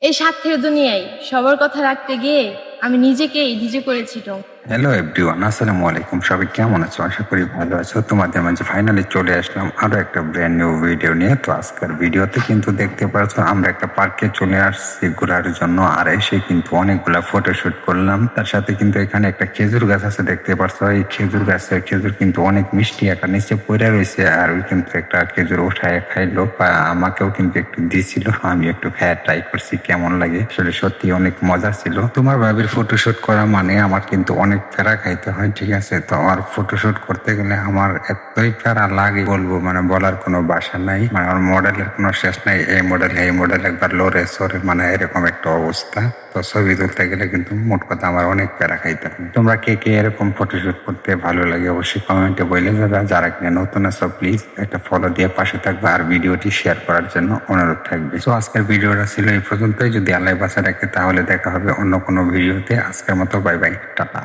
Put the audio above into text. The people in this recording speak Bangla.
এই স্বার্থের দুনিয়ায় সবার কথা রাখতে গিয়ে আমি নিজেকেই ডিজে করেছি তো। হ্যালো এভরিওয়ান, আসসালামু আলাইকুম। সবাই কেমন আছো? আশা করি ভালো আছো। তোমাদের মাঝে ফাইনালি চলে আসলাম আরো একটা ব্র্যান্ড নিউ ভিডিও নিয়ে। তো আজকের ভিডিওতে কিন্তু দেখতে পাচ্ছ আমরা একটা পার্কে চলে আসছি ঘোরার জন্য, আর এসে কিন্তু অনেকগুলা ফটোশুট করলাম। তার সাথে কিন্তু এখানে একটা খেজুর গাছ আছে, দেখতে পাচ্ছ। এই খেজুর গাছের খেজুর কিন্তু অনেক মিষ্টি, একটা নিচে পড়ে রয়েছে। আর ওই কিন্তু একটা খেজুর উঠায় খাইলো, বা আমাকেও কিন্তু একটু দিয়েছিল। আমি একটু খায় ট্রাই করছি কেমন লাগে। আসলে সত্যি অনেক মজা ছিল। তোমার ভাবির ফটোশুট করা মানে আমার কিন্তু অনেক প্যারা খাইতে হয়, ঠিক আছে? তো আমার ফটোশুট করতে গেলে আমার এতই প্যারা লাগে বলবো, মানে বলার কোনো ভাষা নাই। মানে আমার মডেলের কোনো শেষ নাই। এই মডেল একবার লড়ে সরে, মানে এরকম একটা অবস্থা। তো ছবি তুলতে গেলে কিন্তু মোট কথা আমার অনেক প্যারা খাইতে হয়। তোমরা কে কে এরকম ফটোশুট করতে ভালো লাগে অবশ্যই কমেন্টে বলে যাবে। যারা কিনা নতুন আছো প্লিজ একটা ফলো দিয়ে পাশে থাকবে, আর ভিডিওটি শেয়ার করার জন্য অনুরোধ থাকবে। তো আজকের ভিডিওটা ছিল এই পর্যন্তই। যদি আল্লাহ বাঁচা রাখে তাহলে দেখা হবে অন্য কোনো ভিডিওতে। আজকের মতো বাই বাই, টাটা।